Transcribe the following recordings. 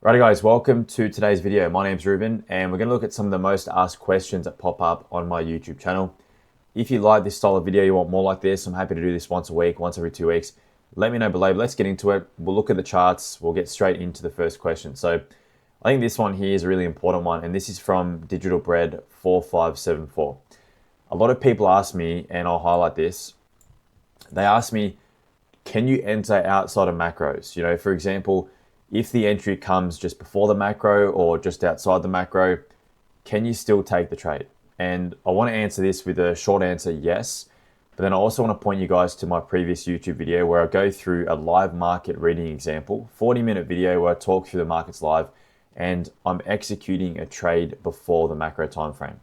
Righty guys, welcome to today's video. My name's Ruben and we're going to look at some of the most asked questions that pop up on my YouTube channel. If you like this style of video, you want more like this, I'm happy to do this once a week, once every 2 weeks. Let me know below, but let's get into it. We'll look at the charts, we'll get straight into the first question. So I think this one here is a really important one, and this is from Digital Bread 4574. A lot of people ask me, and I'll highlight this, they ask me, can you enter outside of macros? You know, for example, if the entry comes just before the macro or just outside the macro, can you still take the trade? And I want to answer this with a short answer, yes. But then I also want to point you guys to my previous YouTube video where I go through a live market reading example, 40-minute video where I talk through the markets live and I'm executing a trade before the macro time frame.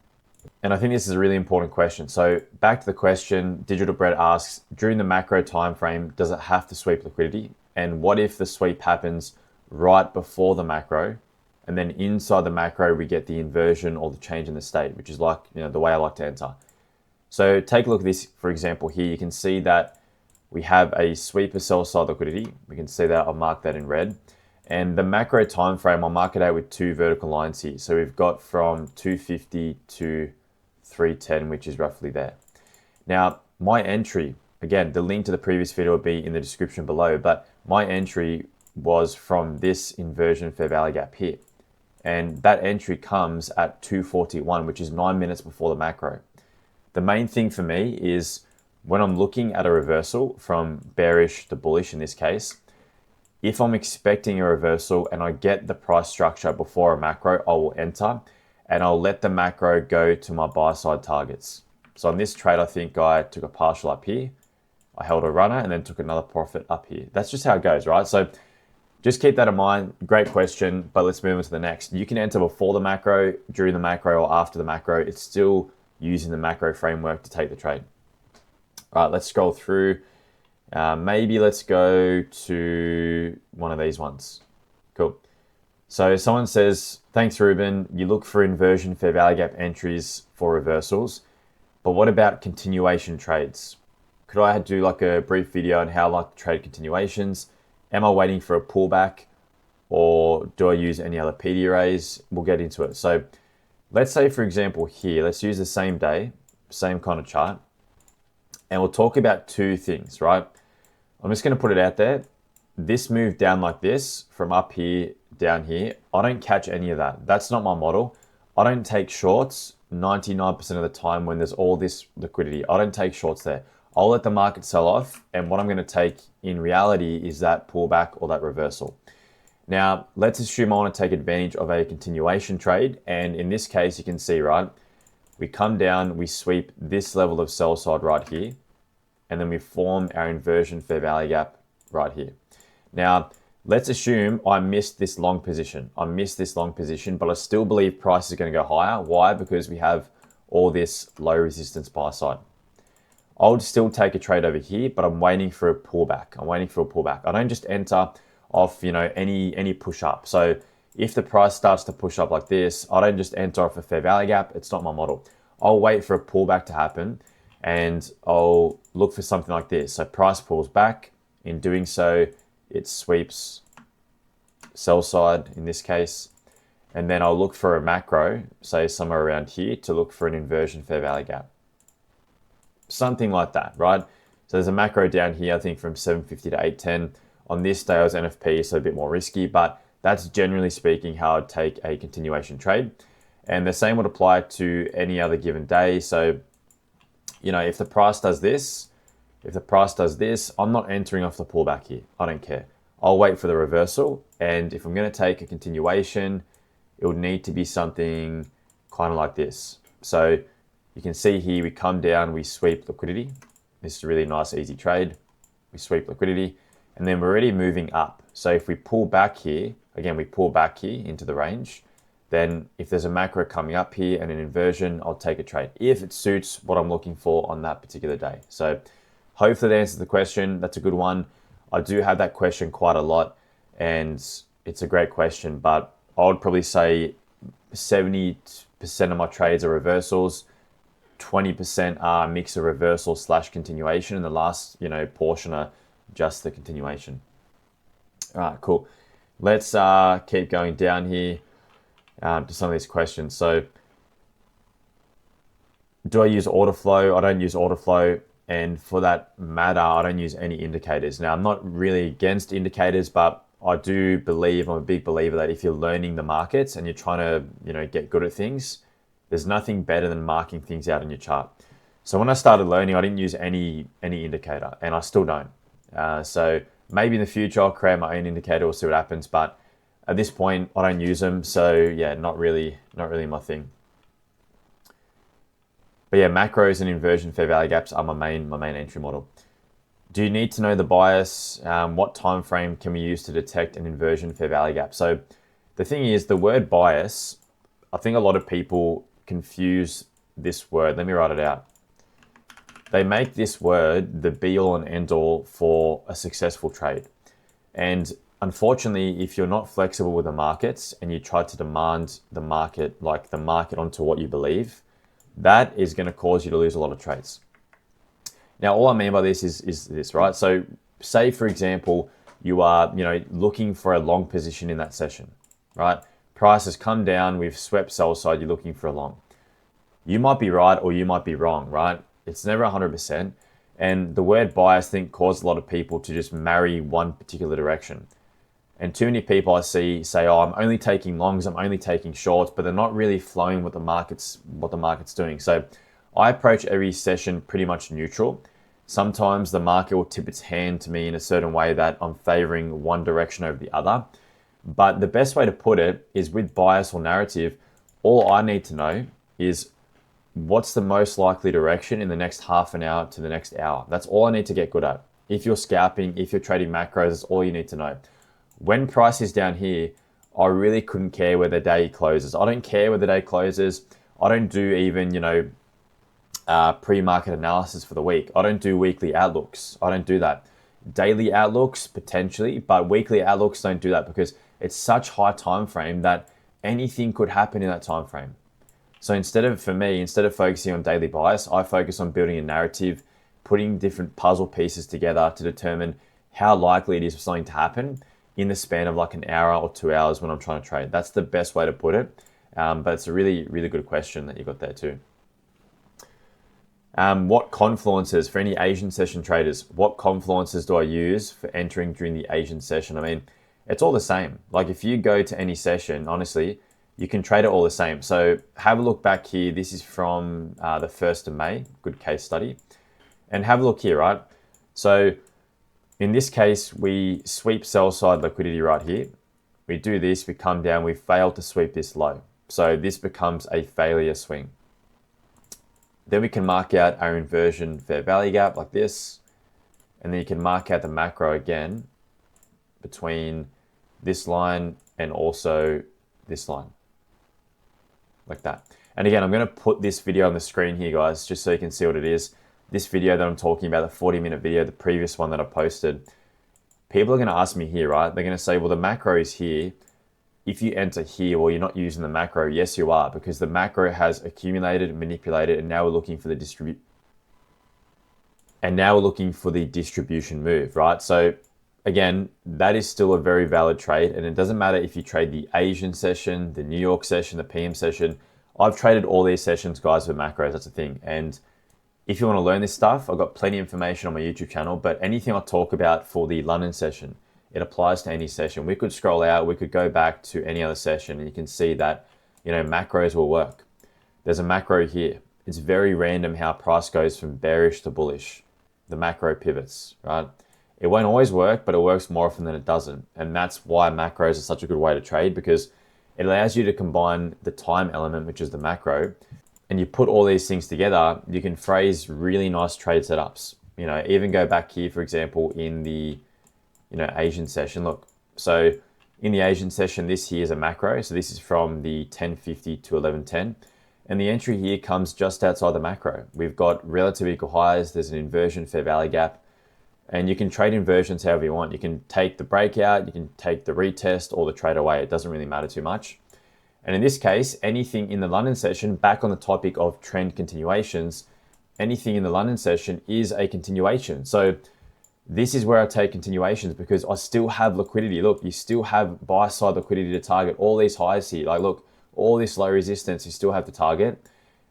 And I think this is a really important question. So back to the question, Digital Bread asks, during the macro time frame, does it have to sweep liquidity? And what if the sweep happens right before the macro, and then inside the macro we get the inversion or the change in the state, which is like, you know, the way I like to enter. So take a look at this, for example, here you can see that we have a sweep of sell side liquidity. We can see that, I'll mark that in red. And the macro time frame, I'll mark it out with two vertical lines here. So we've got from 250 to 310, which is roughly there. Now my entry, again, the link to the previous video will be in the description below, but my entry was from this inversion fair value gap here. And that entry comes at 241, which is 9 minutes before the macro. The main thing for me is when I'm looking at a reversal from bearish to bullish in this case, if I'm expecting a reversal and I get the price structure before a macro, I will enter and I'll let the macro go to my buy side targets. So on this trade, I think I took a partial up here, I held a runner and then took another profit up here. That's just how it goes, right? So just keep that in mind. Great question, but let's move on to the next. You can enter before the macro, during the macro, or after the macro. It's still using the macro framework to take the trade. All right, let's scroll through. Maybe let's go to one of these ones. Cool. So someone says, thanks Ruben, you look for inversion fair value gap entries for reversals, but what about continuation trades? Could I do like a brief video on how I like to trade continuations? Am I waiting for a pullback, or do I use any other PD arrays? We'll get into it. So let's say, for example, here, let's use the same day, same kind of chart, and we'll talk about two things, right? I'm just going to put it out there. This move down like this, from up here, down here, I don't catch any of that. That's not my model. I don't take shorts 99% of the time when there's all this liquidity. I don't take shorts there. I'll let the market sell off, and what I'm going to take in reality is that pullback or that reversal. Now, let's assume I want to take advantage of a continuation trade, and in this case, you can see, right, we come down, we sweep this level of sell side right here, and then we form our inversion fair value gap right here. Now, let's assume I missed this long position. I missed this long position, but I still believe price is going to go higher. Why? Because we have all this low resistance buy side. I would still take a trade over here, but I'm waiting for a pullback. I'm waiting for a pullback. I don't just enter off, you know, any push up. So if the price starts to push up like this, I don't just enter off a fair value gap. It's not my model. I'll wait for a pullback to happen and I'll look for something like this. So price pulls back. In doing so, it sweeps sell side in this case. And then I'll look for a macro, say somewhere around here, to look for an inversion fair value gap. Something like that, right? So there's a macro down here, I think from 750 to 810. On this day I was NFP, so a bit more risky, but that's generally speaking how I'd take a continuation trade. And the same would apply to any other given day. So, you know, if the price does this, I'm not entering off the pullback here. I don't care. I'll wait for the reversal. And if I'm going to take a continuation, it would need to be something kind of like this. So you can see here, we come down, we sweep liquidity. This is a really nice, easy trade. We sweep liquidity, and then we're already moving up. So if we pull back here, again, we pull back here into the range, then if there's a macro coming up here and an inversion, I'll take a trade if it suits what I'm looking for on that particular day. So hopefully that answers the question. That's a good one. I do have that question quite a lot, and it's a great question, but I would probably say 70% of my trades are reversals. 20% are a mix of reversal / continuation, and the last, portion are just the continuation. All right, cool. Let's keep going down here to some of these questions. So, do I use order flow? I don't use order flow. And for that matter, I don't use any indicators. Now, I'm not really against indicators, but I do believe, I'm a big believer that if you're learning the markets and you're trying to, get good at things, there's nothing better than marking things out in your chart. So when I started learning, I didn't use any indicator, and I still don't. So maybe in the future I'll create my own indicator. We'll see what happens. But at this point, I don't use them. So yeah, not really my thing. But yeah, macros and inversion fair value gaps are my main entry model. Do you need to know the bias? What time frame can we use to detect an inversion fair value gap? So the thing is, the word bias, I think a lot of people confuse this word. Let me write it out. They make this word the be all and end all for a successful trade. And unfortunately, if you're not flexible with the markets and you try to demand the market onto what you believe, that is going to cause you to lose a lot of trades. Now, all I mean by this is this, right? So say, for example, you are, looking for a long position in that session, right? Price has come down, we've swept sell side, you're looking for a long. You might be right or you might be wrong, right? It's never 100%. And the word bias, I think, caused a lot of people to just marry one particular direction. And too many people I see say, oh, I'm only taking longs, I'm only taking shorts, but they're not really flowing with what the market's doing. So I approach every session pretty much neutral. Sometimes the market will tip its hand to me in a certain way that I'm favoring one direction over the other. But the best way to put it is, with bias or narrative, all I need to know is what's the most likely direction in the next half an hour to the next hour. That's all I need to get good at. If you're scalping, if you're trading macros, that's all you need to know. When price is down here, I really couldn't care where the day closes. I don't care where the day closes. I don't do even, pre-market analysis for the week. I don't do weekly outlooks. I don't do that. Daily outlooks, potentially, but weekly outlooks don't do that because it's such high time frame that anything could happen in that time frame. So instead of focusing on daily bias, I focus on building a narrative, putting different puzzle pieces together to determine how likely it is for something to happen in the span of like an hour or 2 hours when I'm trying to trade. That's the best way to put it. But it's a really, really good question that you got there too. What confluences, for any Asian session traders, what confluences do I use for entering during the Asian session? I mean, it's all the same. Like if you go to any session, honestly, you can trade it all the same. So have a look back here. This is from the 1st of May, good case study. And have a look here, right? So in this case, we sweep sell side liquidity right here. We do this, we come down, we fail to sweep this low. So this becomes a failure swing. Then we can mark out our inversion fair value gap like this. And then you can mark out the macro again between this line and also this line. Like that. And again, I'm going to put this video on the screen here, guys, just so you can see what it is. This video that I'm talking about, the 40-minute video, the previous one that I posted, people are going to ask me here, right? They're going to say, well, the macro is here. If you enter here, well, you're not using the macro. Yes, you are, because the macro has accumulated, manipulated, and now we're looking for the distribution move, right? So again, that is still a very valid trade, and it doesn't matter if you trade the Asian session, the New York session, the PM session. I've traded all these sessions, guys, with macros. That's the thing. And if you want to learn this stuff, I've got plenty of information on my YouTube channel, but anything I talk about for the London session, it applies to any session. We could scroll out, we could go back to any other session, and you can see that, macros will work. There's a macro here. It's very random how price goes from bearish to bullish. The macro pivots, right? It won't always work, but it works more often than it doesn't. And that's why macros are such a good way to trade, because it allows you to combine the time element, which is the macro, and you put all these things together, you can phrase really nice trade setups. Even go back here, for example, in the, Asian session. Look, so in the Asian session, this here is a macro. So this is from the 1050 to 1110. And the entry here comes just outside the macro. We've got relative equal highs. There's an inversion fair value gap. And you can trade inversions however you want. You can take the breakout, you can take the retest or the trade away. It doesn't really matter too much. And in this case, anything in the London session, back on the topic of trend continuations, anything in the London session is a continuation. So This is where I take continuations because I still have liquidity. Look, you still have buy side liquidity to target all these highs here. Like look, all this low resistance you still have to target.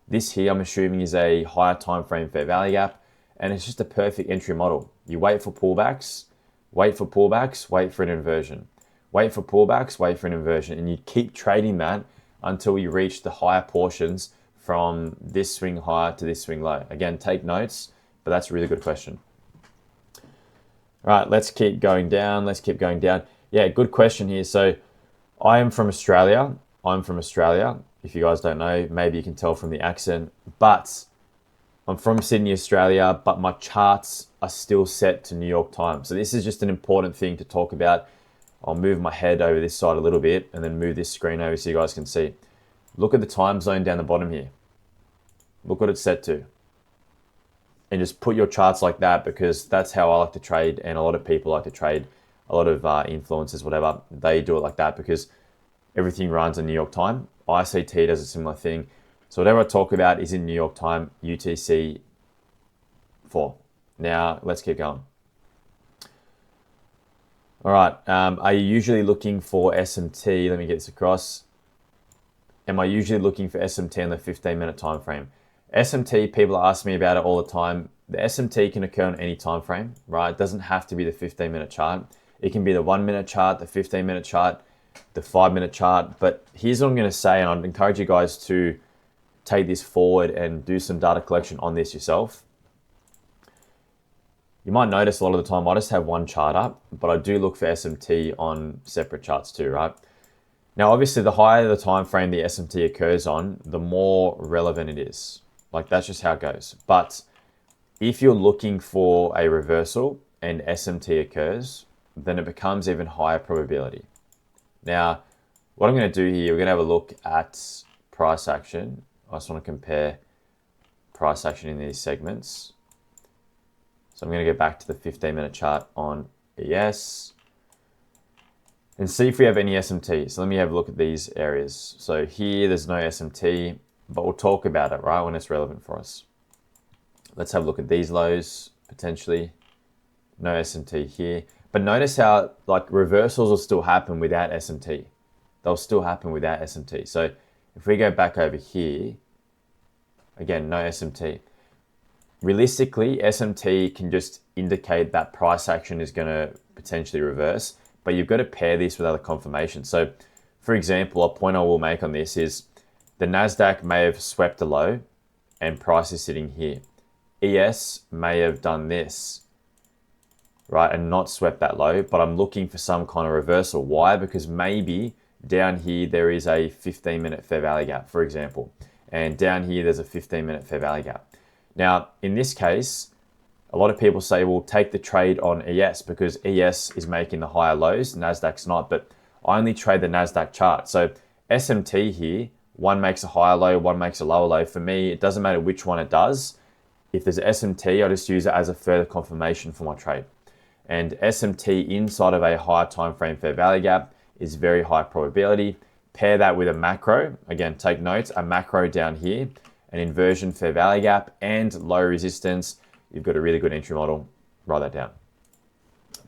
This here I'm assuming is a higher time frame fair value gap, and it's just a perfect entry model. You wait for pullbacks, wait for pullbacks, wait for an inversion. Wait for pullbacks, wait for an inversion, and you keep trading that until you reach the higher portions from this swing high to this swing low. Again, take notes, but that's a really good question. All right, let's keep going down. Let's keep going down. Yeah, good question here. So I am from Australia. I'm from Australia. If you guys don't know, maybe you can tell from the accent, but I'm from Sydney, Australia, but my charts are still set to New York time. So this is just an important thing to talk about. I'll move my head over this side a little bit and then move this screen over so you guys can see. Look at the time zone down the bottom here. Look what it's set to. And just put your charts like that, because that's how I like to trade, and a lot of people like to trade. A lot of influencers, whatever, they do it like that because everything runs in New York time. ICT does a similar thing. So whatever I talk about is in New York time, UTC 4. Now, let's keep going. All right, are you usually looking for SMT? Let me get this across. Am I usually looking for SMT on the 15-minute time frame? SMT, people ask me about it all the time. The SMT can occur on any time frame, right? It doesn't have to be the 15-minute chart. It can be the 1-minute chart, the 15-minute chart, the 5-minute chart. But here's what I'm going to say, and I'd encourage you guys to take this forward and do some data collection on this yourself. You might notice a lot of the time I just have one chart up, but I do look for SMT on separate charts too, right? Now, obviously, the higher the time frame the SMT occurs on, the more relevant it is. Like, that's just how it goes. But if you're looking for a reversal and SMT occurs, then it becomes even higher probability. Now, what I'm going to do here, we're going to have a look at price action. I just want to compare price action in these segments. So I'm going to go back to the 15-minute chart on ES and see if we have any SMT. So let me have a look at these areas. So here, there's no SMT, but we'll talk about it, right, when it's relevant for us. Let's have a look at these lows, potentially. No SMT here. But notice how, like, reversals will still happen without SMT. They'll still happen without SMT. So if we go back over here, again, no SMT. Realistically, SMT can just indicate that price action is going to potentially reverse, but you've got to pair this with other confirmation. So, for example, a point I will make on this is the NASDAQ may have swept a low and price is sitting here. ES may have done this, right, and not swept that low, but I'm looking for some kind of reversal. Why? Because maybe down here there is a 15-minute fair value gap, for example, and down here there's a 15-minute fair value gap. Now, in this case, a lot of people say, well, take the trade on ES because ES is making the higher lows, NASDAQ's not, but I only trade the NASDAQ chart. So SMT here, one makes a higher low, one makes a lower low. For me, it doesn't matter which one it does. If there's SMT, I just use it as a further confirmation for my trade. And SMT inside of a higher time frame fair value gap is very high probability. Pair that with a macro. Again, take notes, a macro down here, an inversion fair value gap, and low resistance. You've got a really good entry model. Write that down.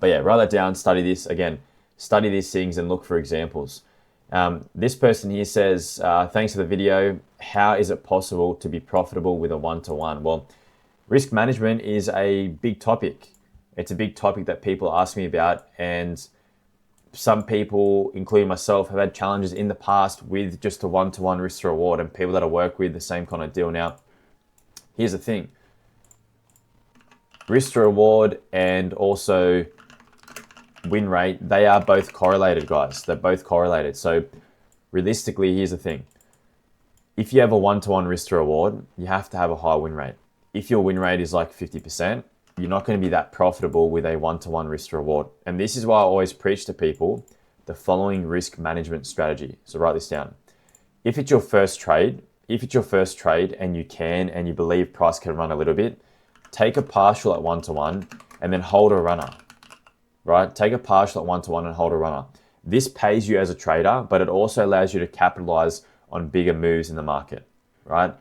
But yeah, write that down, study this. Again, study these things and look for examples. This person here says, thanks for the video. How is it possible to be profitable with a one-to-one? Well, risk management is a big topic. It's a big topic that people ask me about, and some people, including myself, have had challenges in the past with just a one-to-one risk to reward, and people that I work with, the same kind of deal. Now, here's the thing. Risk to reward and also win rate, they are both correlated, guys. They're both correlated. So realistically, here's the thing. If you have a one-to-one risk to reward, you have to have a high win rate. If your win rate is like 50%, you're not going to be that profitable with a one-to-one risk to reward. And this is why I always preach to people the following risk management strategy. So write this down. If it's your first trade and you believe price can run a little bit, take a partial at one-to-one and then hold a runner, right? Take a partial at one-to-one and hold a runner. This pays you as a trader, but it also allows you to capitalize on bigger moves in the market, right?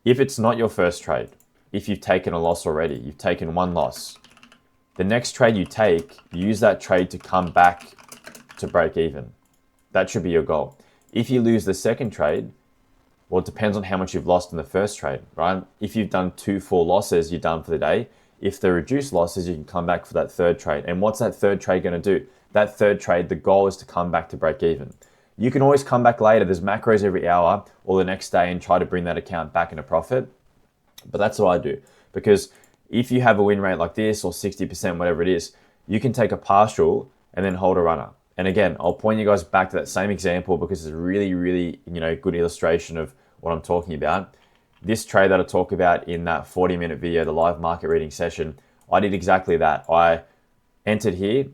If it's not your first trade, if you've taken a loss already, you've taken one loss, The next trade you take, use that trade to come back to break even. That should be your goal. If you lose the second trade, well, it depends on how much you've lost in the first trade, right? If you've done 2 full losses, you're done for the day. If they're reduced losses, you can come back for that third trade. And what's that third trade going to do? That third trade, the goal is to come back to break even. You can always come back later. There's macros every hour or the next day and try to bring that account back into profit. But that's what I do. Because if you have a win rate like this or 60%, whatever it is, you can take a partial and then hold a runner. And again, I'll point you guys back to that same example because it's a really, really, good illustration of what I'm talking about. This trade that I talk about in that 40-minute video, the live market reading session, I did exactly that. I entered here,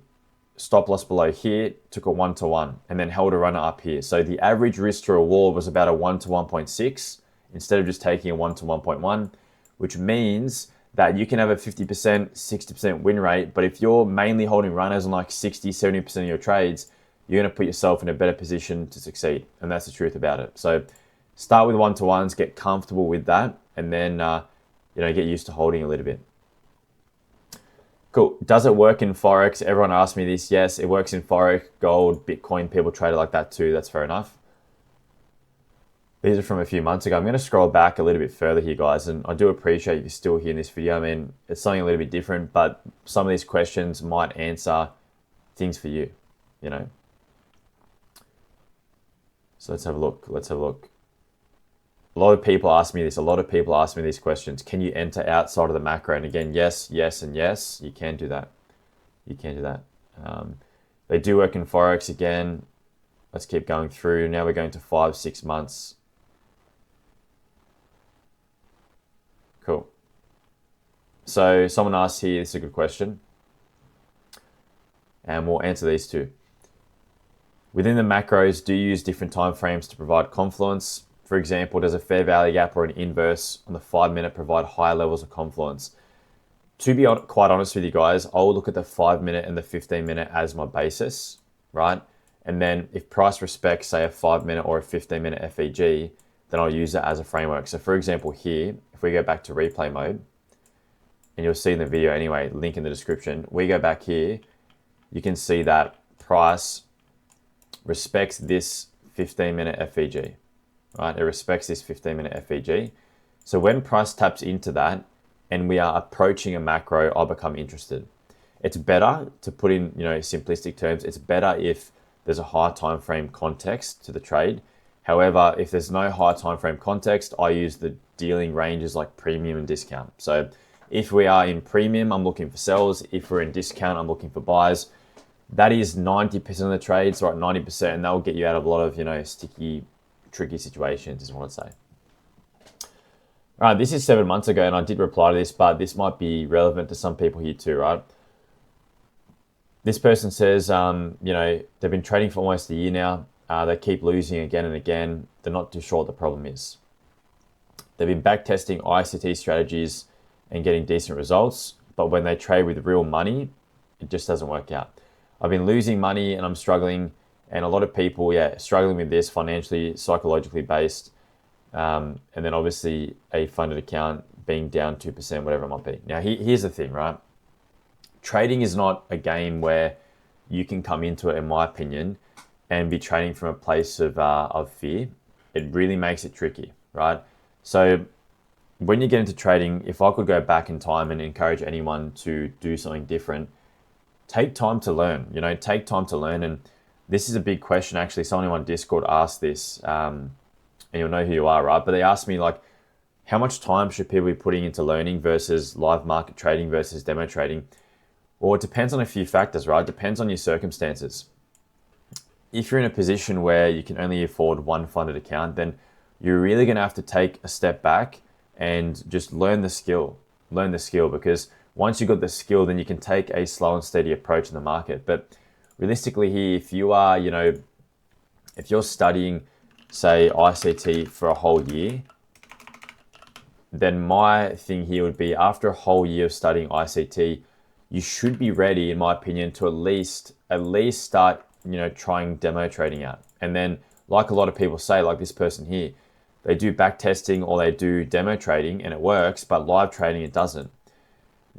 stop loss below here, took a 1-to-1, and then held a runner up here. So the average risk to reward was about a 1-to-1.6 instead of just taking a 1-to-1.1, which means that you can have a 50%, 60% win rate, but if you're mainly holding runners on like 60, 70% of your trades, you're going to put yourself in a better position to succeed. And that's the truth about it. So start with 1-to-1s, get comfortable with that, and then get used to holding a little bit. Cool. Does it work in Forex? Everyone asks me this. Yes, it works in Forex, gold, Bitcoin. People trade it like that too. That's fair enough. These are from a few months ago. I'm going to scroll back a little bit further here, guys, and I do appreciate if you're still here in this video. I mean, it's something a little bit different, but some of these questions might answer things for you, So let's have a look. A lot of people ask me this. A lot of people ask me these questions. Can you enter outside of the macro? And again, yes, yes, and yes. You can do that. They do work in Forex. Again, let's keep going through. Now we're going to 5-6 months. Cool. So someone asked here, this is a good question. And we'll answer these two. Within the macros, do you use different time frames to provide confluence? For example, does a fair value gap or an inverse on the 5-minute provide higher levels of confluence? To be quite honest with you guys, I'll look at the 5-minute and the 15-minute as my basis, right? And then if price respects, say, a 5-minute or a 15-minute FEG, then I'll use it as a framework. So for example, here, if we go back to replay mode, and you'll see in the video anyway, link in the description, we go back here, you can see that price respects this 15-minute FEG, right? It respects this 15-minute FEG. So when price taps into that and we are approaching a macro, I'll become interested. It's better to put in, simplistic terms, it's better if there's a high time frame context to the trade. However, if there's no high time frame context, I use the dealing ranges like premium and discount. So if we are in premium, I'm looking for sells. If we're in discount, I'm looking for buys. That is 90% of the trades, right? 90%, and that will get you out of a lot of, sticky, tricky situations is what I'd say. All right, this is 7 months ago, and I did reply to this, but this might be relevant to some people here too, right? This person says, they've been trading for almost a year now. They keep losing again and again. They're not too sure what the problem is. They've been backtesting ICT strategies and getting decent results, but when they trade with real money, it just doesn't work out. I've been losing money and I'm struggling, and a lot of people, struggling with this financially, psychologically based, and then obviously a funded account being down 2%, whatever it might be. Now, here's the thing, right? Trading is not a game where you can come into it, in my opinion, and be trading from a place of fear. It really makes it tricky, right? So when you get into trading, if I could go back in time and encourage anyone to do something different, take time to learn, take time to learn. And this is a big question, actually. Someone in my Discord asked this, and you'll know who you are, right? But they asked me, like, how much time should people be putting into learning versus live market trading versus demo trading? Well, it depends on a few factors, right? It depends on your circumstances. If you're in a position where you can only afford one funded account, then you're really going to have to take a step back and just learn the skill. Learn the skill, because once you've got the skill, then you can take a slow and steady approach in the market. But realistically here, if you are, if you're studying, say, ICT for a whole year, then my thing here would be, after a whole year of studying ICT, you should be ready, in my opinion, to at least start, trying demo trading out. And then, like a lot of people say, like this person here, they do back testing or they do demo trading and it works, but live trading, it doesn't.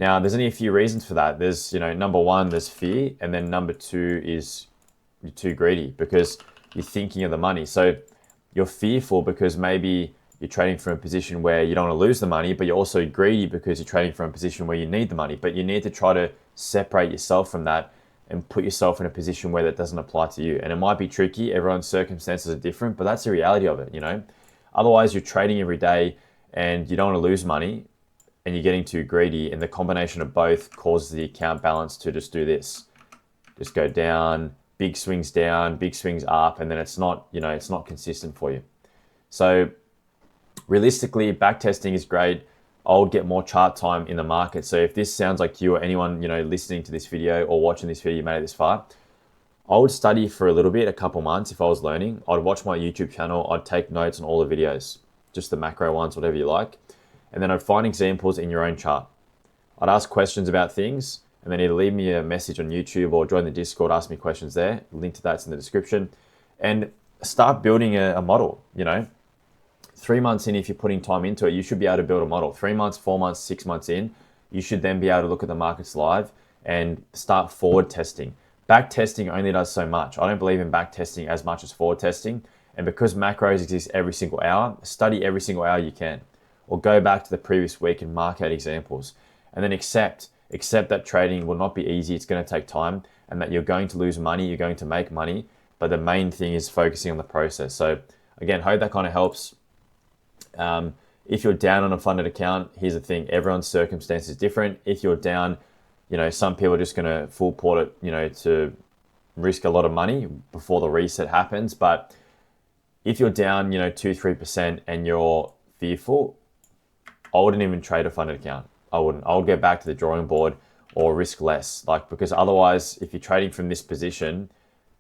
Now, there's only a few reasons for that. There's, number one, there's fear, and then number two is you're too greedy because you're thinking of the money. So you're fearful because maybe you're trading from a position where you don't want to lose the money, but you're also greedy because you're trading from a position where you need the money. But you need to try to separate yourself from that and put yourself in a position where that doesn't apply to you. And it might be tricky. Everyone's circumstances are different, but that's the reality of it, Otherwise, you're trading every day and you don't want to lose money and you're getting too greedy. And the combination of both causes the account balance to just do this. Just go down, big swings up, and then it's not, it's not consistent for you. So realistically, backtesting is great. I would get more chart time in the market. So if this sounds like you or anyone, listening to this video or watching this video, you made it this far, I would study for a little bit, a couple months if I was learning. I'd watch my YouTube channel. I'd take notes on all the videos, just the macro ones, whatever you like. And then I'd find examples in your own chart. I'd ask questions about things and then either leave me a message on YouTube or join the Discord, ask me questions there. The link to that's in the description. And start building a model, 3 months in, if you're putting time into it, you should be able to build a model. 3 months, 4 months, 6 months in, you should then be able to look at the markets live and start forward testing. Back testing only does so much. I don't believe in back testing as much as forward testing. And because macros exist every single hour, study every single hour you can. Or go back to the previous week and mark out examples. And then accept that trading will not be easy. It's going to take time and that you're going to lose money. You're going to make money. But the main thing is focusing on the process. So again, hope that kind of helps. If you're down on a funded account, here's the thing. Everyone's circumstance is different. If you're down, some people are just going to full port it, to risk a lot of money before the reset happens. But if you're down, 2-3% and you're fearful, I wouldn't even trade a funded account. I wouldn't. I would go back to the drawing board or risk less. Because otherwise, if you're trading from this position,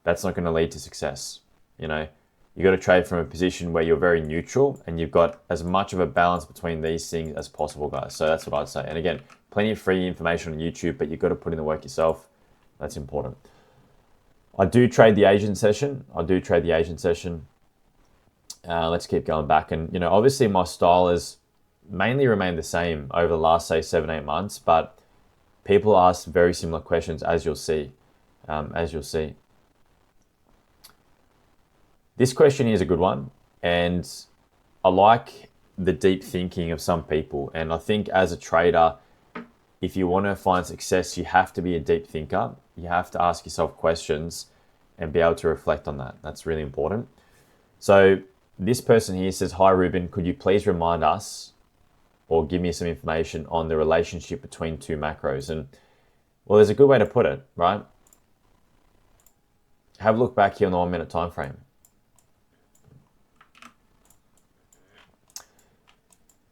that's not going to lead to success. You got to trade from a position where you're very neutral and you've got as much of a balance between these things as possible, guys. So that's what I'd say. And again, plenty of free information on YouTube, but you've got to put in the work yourself. That's important. I do trade the Asian session. Let's keep going back. And, obviously my style has mainly remained the same over the last, say, 7-8 months, but people ask very similar questions, as you'll see. This question here is a good one, and I like the deep thinking of some people. And I think as a trader, if you want to find success, you have to be a deep thinker. You have to ask yourself questions and be able to reflect on that. That's really important. So this person here says, "Hi Ruben, could you please remind us or give me some information on the relationship between two macros?" And well, there's a good way to put it, right? Have a look back here on the 1 minute time frame.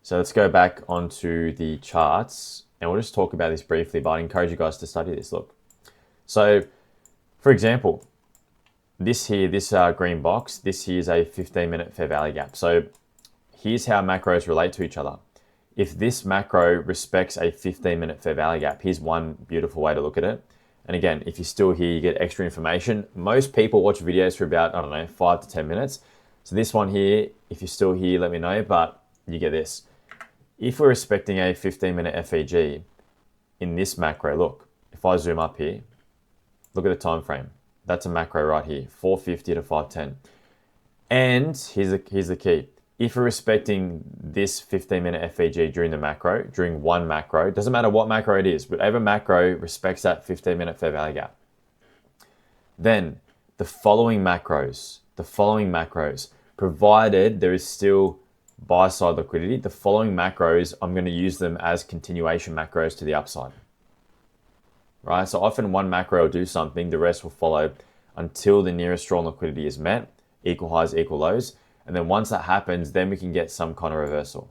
So let's go back onto the charts and we'll just talk about this briefly, but I encourage you guys to study this. Look, so for example, this here, this green box, this here is a 15-minute fair value gap. So here's how macros relate to each other. If this macro respects a 15-minute fair value gap, here's one beautiful way to look at it. And again, if you're still here, you get extra information. Most people watch videos for about, 5 to 10 minutes. So this one here, if you're still here, let me know, but you get this. If we're expecting a 15-minute FEG in this macro, look, if I zoom up here, look at the time frame. That's a macro right here, 450 to 510. And here's the key. If we're expecting this 15-minute FEG during one macro, doesn't matter what macro it is, whatever macro respects that 15-minute fair value gap, then the following macros, provided there is still buy side liquidity, the following macros, I'm going to use them as continuation macros to the upside. Right? So often one macro will do something, the rest will follow until the nearest strong liquidity is met, equal highs, equal lows. And then once that happens, then we can get some kind of reversal.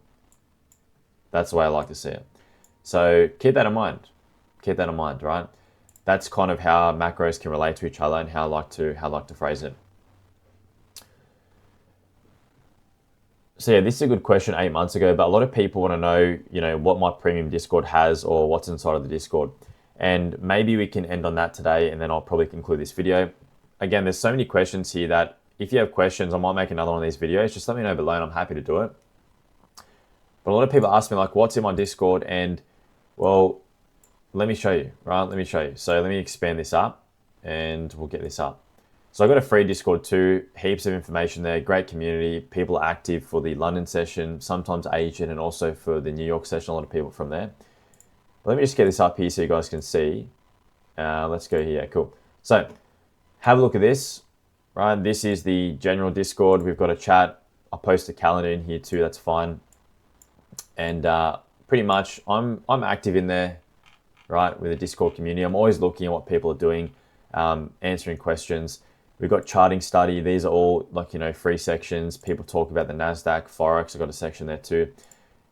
That's the way I like to see it. So keep that in mind. Right? That's kind of how macros can relate to each other and how I like to phrase it. So yeah, this is a good question 8 months ago, but a lot of people want to know, what my premium Discord has or what's inside of the Discord. And maybe we can end on that today and then I'll probably conclude this video. Again, there's so many questions here that if you have questions, I might make another one of these videos. Just let me know below and I'm happy to do it. But a lot of people ask me what's in my Discord? And well, let me show you, right? Let me show you. So let me expand this up and we'll get this up. So I've got a free Discord too, heaps of information there, great community. People are active for the London session, sometimes Asian, and also for the New York session, a lot of people from there. But let me just get this up here so you guys can see. Let's go here, cool. So have a look at this, right? This is the general Discord. We've got a chat. I'll post a calendar in here too, that's fine. And pretty much I'm active in there, right, with the Discord community. I'm always looking at what people are doing, answering questions. We've got charting study. These are all like, you know, free sections. People talk about the NASDAQ, Forex. I've got a section there too.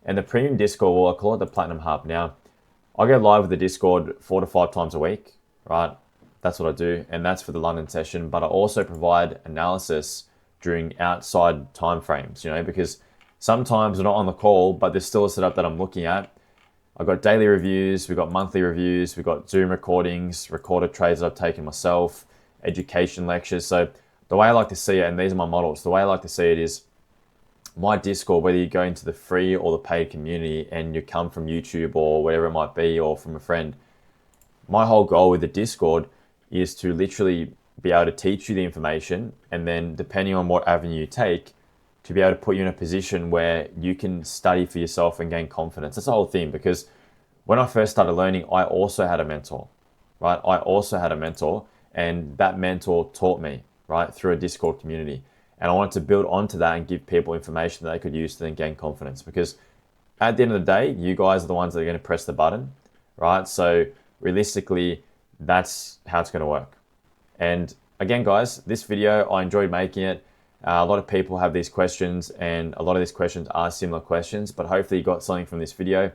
And the premium Discord, well, I call it the Platinum Hub. Now, I go live with the Discord 4 to 5 times a week, right? That's what I do. And that's for the London session. But I also provide analysis during outside time frames, you know, because sometimes we're not on the call, but there's still a setup that I'm looking at. I've got daily reviews, we've got monthly reviews, we've got Zoom recordings, recorded trades that I've taken myself, education lectures. So the way I like to see it, and these are my models, the way I like to see it is my Discord, whether you go into the free or the paid community and you come from YouTube or whatever it might be, or from a friend, my whole goal with the Discord is to literally be able to teach you the information, and then depending on what avenue you take, to be able to put you in a position where you can study for yourself and gain confidence. That's the whole thing, because when I first started learning, I also had a mentor, right? I also had a mentor, and that mentor taught me, right, through a Discord community. And I wanted to build onto that and give people information that they could use to then gain confidence, because at the end of the day, you guys are the ones that are going to press the button, right? So realistically, that's how it's going to work. And again, guys, this video, I enjoyed making it. A lot of people have these questions, and a lot of these questions are similar questions, but hopefully you got something from this video.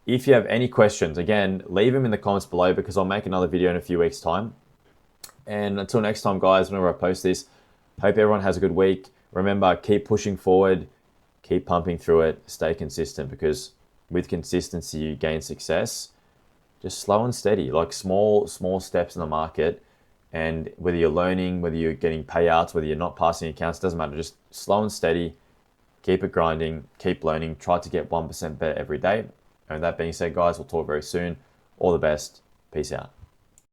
If you have any questions, again, leave them in the comments below, because I'll make another video in a few weeks' time. And until next time, guys, whenever I post this, hope everyone has a good week. Remember, keep pushing forward, keep pumping through it, stay consistent, because with consistency, you gain success. Just slow and steady, like small steps in the market. And whether you're learning, whether you're getting payouts, whether you're not passing accounts, doesn't matter. Just slow and steady, keep it grinding, keep learning, try to get 1% better every day. And with that being said, guys, we'll talk very soon. All the best. Peace out.